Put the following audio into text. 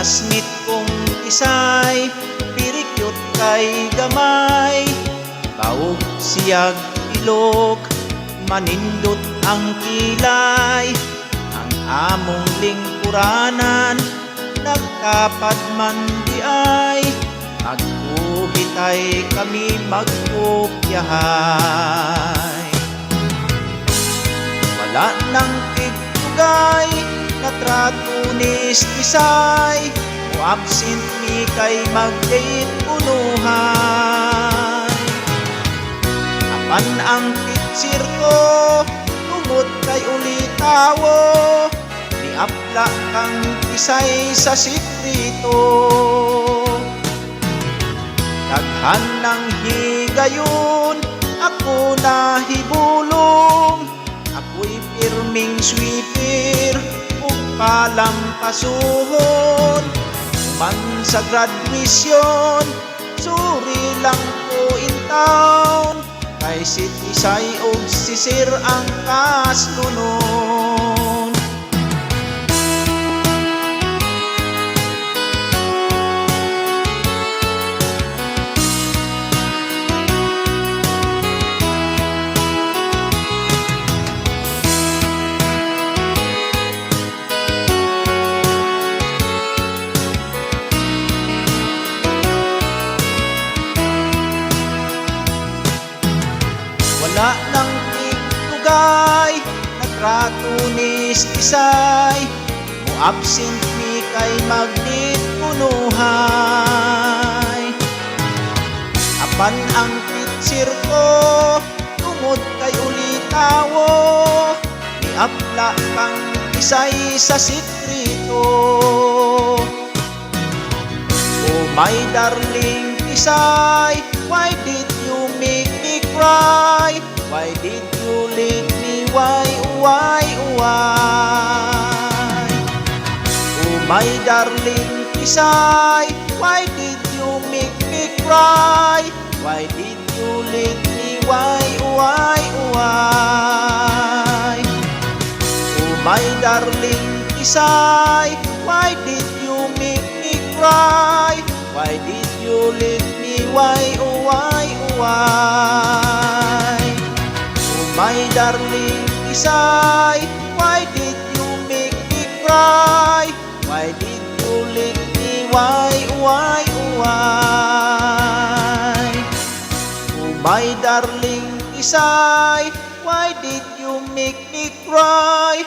Classmate kong isay, pirikyot kay gamay. Bawog siyag ilok, manindot ang kilay. Ang among lingkuranan, nagkapadman di ay. Magkuhitay kami magkopyahay. Wala nang tigtugay, natrato ni Isay. O absent mi kay mag-date unuhay. Apan ang teacher ko, tungod kay ulitawo. Niapla kang Isay sa sikrito. Daghan ng higayon, ako nahibulong. Ako'y pirming sweeper, ug palampasuhon. Man sa graduation, suri lang ko in town. Kay si Isay og si Sir ang kaslunon. Wala nang tigtugay, nagrato ni Isay. Mo absent mi kay mag-date unuhay. Apan ang teacher ko, tungod kay ulitawo. Niapla kang Isay sa sikrito. Oh my darling Isay, why did you make me cry? Why did you leave me? Why? Oh my darling Isay, why did you make me cry? Why did you leave me? Why? Oh my darling Isay, why did you make me cry? Why did you leave me? Why? My darling Isay, why did you make me cry? Why did you leave me? Why? Oh my darling Isay, why did you make me cry?